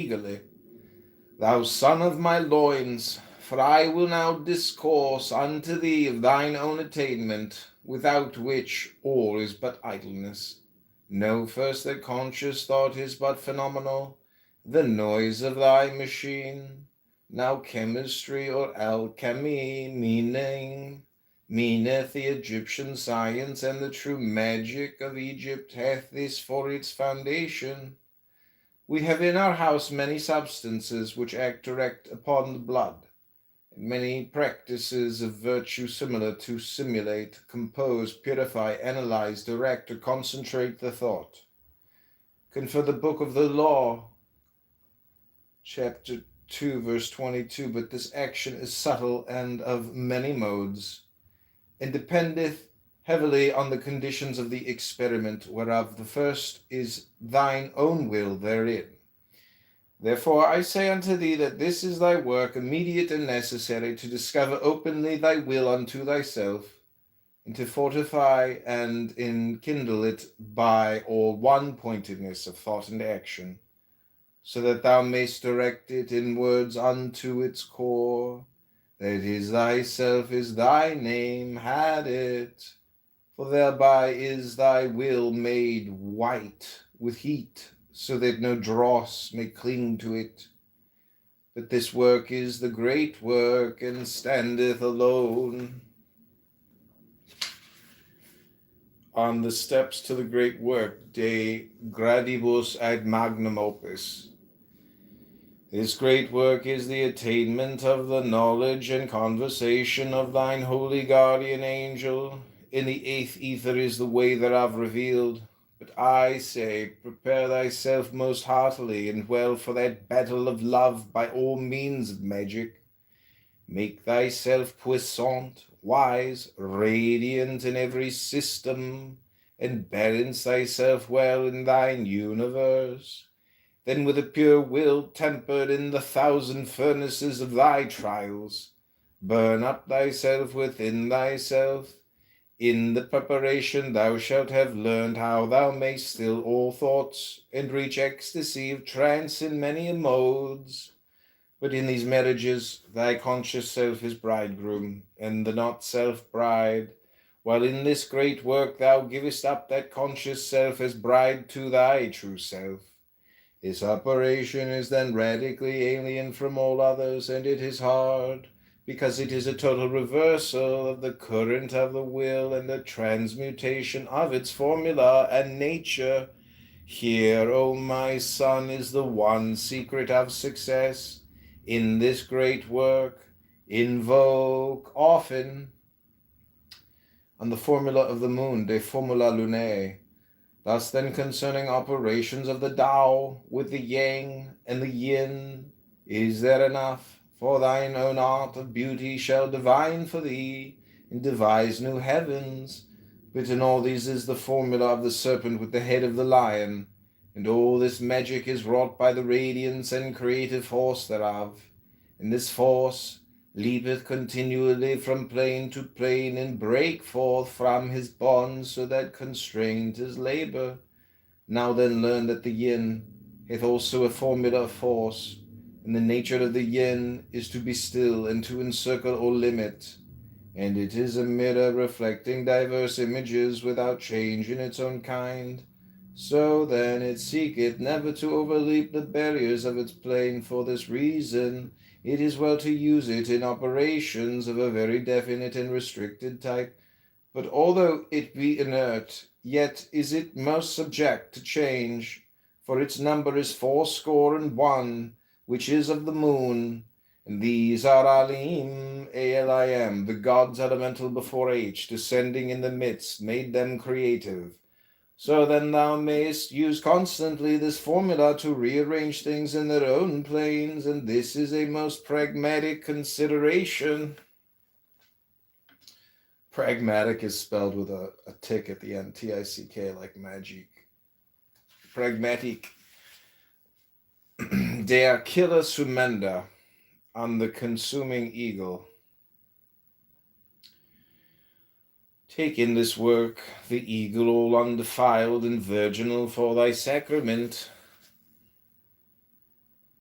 eagerly, thou son of my loins, for I will now discourse unto thee of thine own attainment, without which all is but idleness. Know first that conscious thought is but phenomenal, the noise of thy machine. Now chemistry or alchemy meaneth the Egyptian science, and the true magic of Egypt hath this for its foundation. We have in our house many substances which act direct upon the blood, and many practices of virtue similar to simulate, compose, purify, analyze, direct, or concentrate the thought. Confer the book of the law, chapter 2, verse 22, but this action is subtle and of many modes, and dependeth heavily on the conditions of the experiment, whereof the first is thine own will therein. Therefore I say unto thee that this is thy work, immediate and necessary, to discover openly thy will unto thyself, and to fortify and enkindle it by all one-pointedness of thought and action, so that thou mayst direct it in words unto its core, that is thyself is thy name, had it, for thereby is thy will made white with heat, so that no dross may cling to it. But this work is the great work, and standeth alone. On the steps to the great work, de gradibus ad magnum opus. This great work is the attainment of the knowledge and conversation of thine holy guardian angel. In the eighth ether is the way thereof revealed. But I say, prepare thyself most heartily and well for that battle of love by all means of magic. Make thyself puissant, wise, radiant in every system, and balance thyself well in thine universe. Then with a pure will tempered in the thousand furnaces of thy trials, burn up thyself within thyself. In the preparation thou shalt have learned how thou mayst still all thoughts, and reach ecstasy of trance in many modes. But in these marriages thy conscious self is bridegroom, and the not self bride, while in this great work thou givest up that conscious self as bride to thy true self. This operation is then radically alien from all others, and it is hard, because it is a total reversal of the current of the will and a transmutation of its formula and nature. Here, O my son, is the one secret of success in this great work. Invoke often on the formula of the moon, de formula lunae. Thus then concerning operations of the Tao with the Yang and the Yin, is there enough? For thine own art of beauty shall divine for thee, and devise new heavens. But in all these is the formula of the serpent with the head of the lion, and all this magic is wrought by the radiance and creative force thereof. And this force leapeth continually from plane to plane, and break forth from his bonds, so that constraint is labor. Now then learn that the yin hath also a formula of force, and the nature of the yin is to be still and to encircle or limit, and it is a mirror reflecting diverse images without change in its own kind. So then it seeketh never to overleap the barriers of its plane. For this reason it is well to use it in operations of a very definite and restricted type. But although it be inert, yet is it most subject to change, for its number is 81, which is of the moon, and these are Alim, Alim, the gods elemental before H, descending in the midst, made them creative. So then thou mayest use constantly this formula to rearrange things in their own planes, and this is a most pragmatic consideration. Pragmatic is spelled with a tick at the end, T-I-C-K, like magic. Pragmatic. Der Killer Sumenda, on the consuming eagle. Take in this work the eagle all undefiled and virginal for thy sacrament,